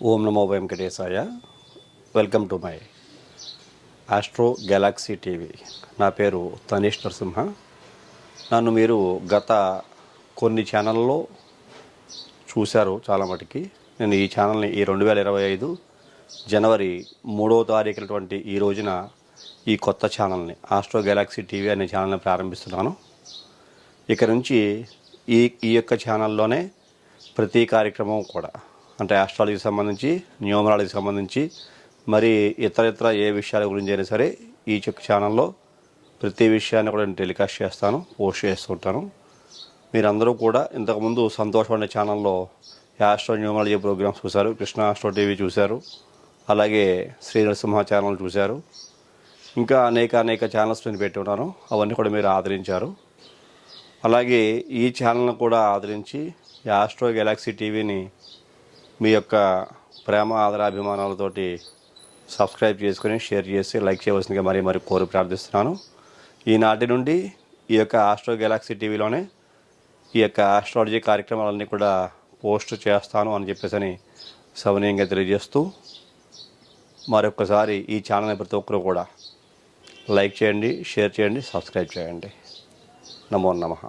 ఓం నమో వెంకటేశాయ. Welcome to my Astro Galaxy TV. నా పేరు తనీష్ నరసింహ. నన్ను మీరు గత కొన్ని ఛానల్లో చూశారు చాలా మటుకి. నేను ఈ ఛానల్ని 2025 జనవరి 3వ తారీఖునటువంటి ఈ రోజున ఈ కొత్త ఛానల్ని ఆస్ట్రో గెలాక్సీ టీవీ అనే ఛానల్ని ప్రారంభిస్తున్నాను. ఇక నుంచి ఈ యొక్క ఛానల్లోనే ప్రతి కార్యక్రమం కూడా అంటే ఆస్ట్రాలజీకి సంబంధించి, న్యూమరాలజీకి సంబంధించి, మరి ఇతర ఏ విషయాల గురించి అయినా సరే ఈ ఛానల్లో ప్రతి విషయాన్ని కూడా నేను టెలికాస్ట్ చేస్తాను, పోస్ట్ చేస్తుంటాను. మీరందరూ కూడా ఇంతకుముందు సంతోషం అనే ఛానల్లో ఆస్ట్రో న్యూమరాలజీ ప్రోగ్రామ్స్ చూశారు, కృష్ణ ఆస్ట్రో టీవీ చూశారు, అలాగే శ్రీ నరసింహ ఛానల్ చూశారు. ఇంకా అనేక ఛానల్స్ నేను పెట్టి ఉన్నాను. అవన్నీ కూడా మీరు ఆదరించారు. అలాగే ఈ ఛానల్ను కూడా ఆదరించి ఈ ఆస్ట్రో గెలాక్సీ టీవీని మీ యొక్క ప్రేమ ఆదరాభిమానాలతోటి సబ్స్క్రైబ్ చేసుకుని షేర్ చేసి లైక్ చేయవలసిందిగా మరి కోరి ప్రార్థిస్తున్నాను. ఈనాటి నుండి ఈ యొక్క ఆస్ట్రో గెలాక్సీ టీవీలోనే ఈ యొక్క ఆస్ట్రాలజీ కార్యక్రమాలన్నీ కూడా పోస్ట్ చేస్తాను అని చెప్పేసి సవినయంగా తెలియజేస్తూ మరొకసారి ఈ ఛానల్ని ప్రతి ఒక్కరు కూడా లైక్ చేయండి, షేర్ చేయండి, సబ్స్క్రైబ్ చేయండి. నమో నమః.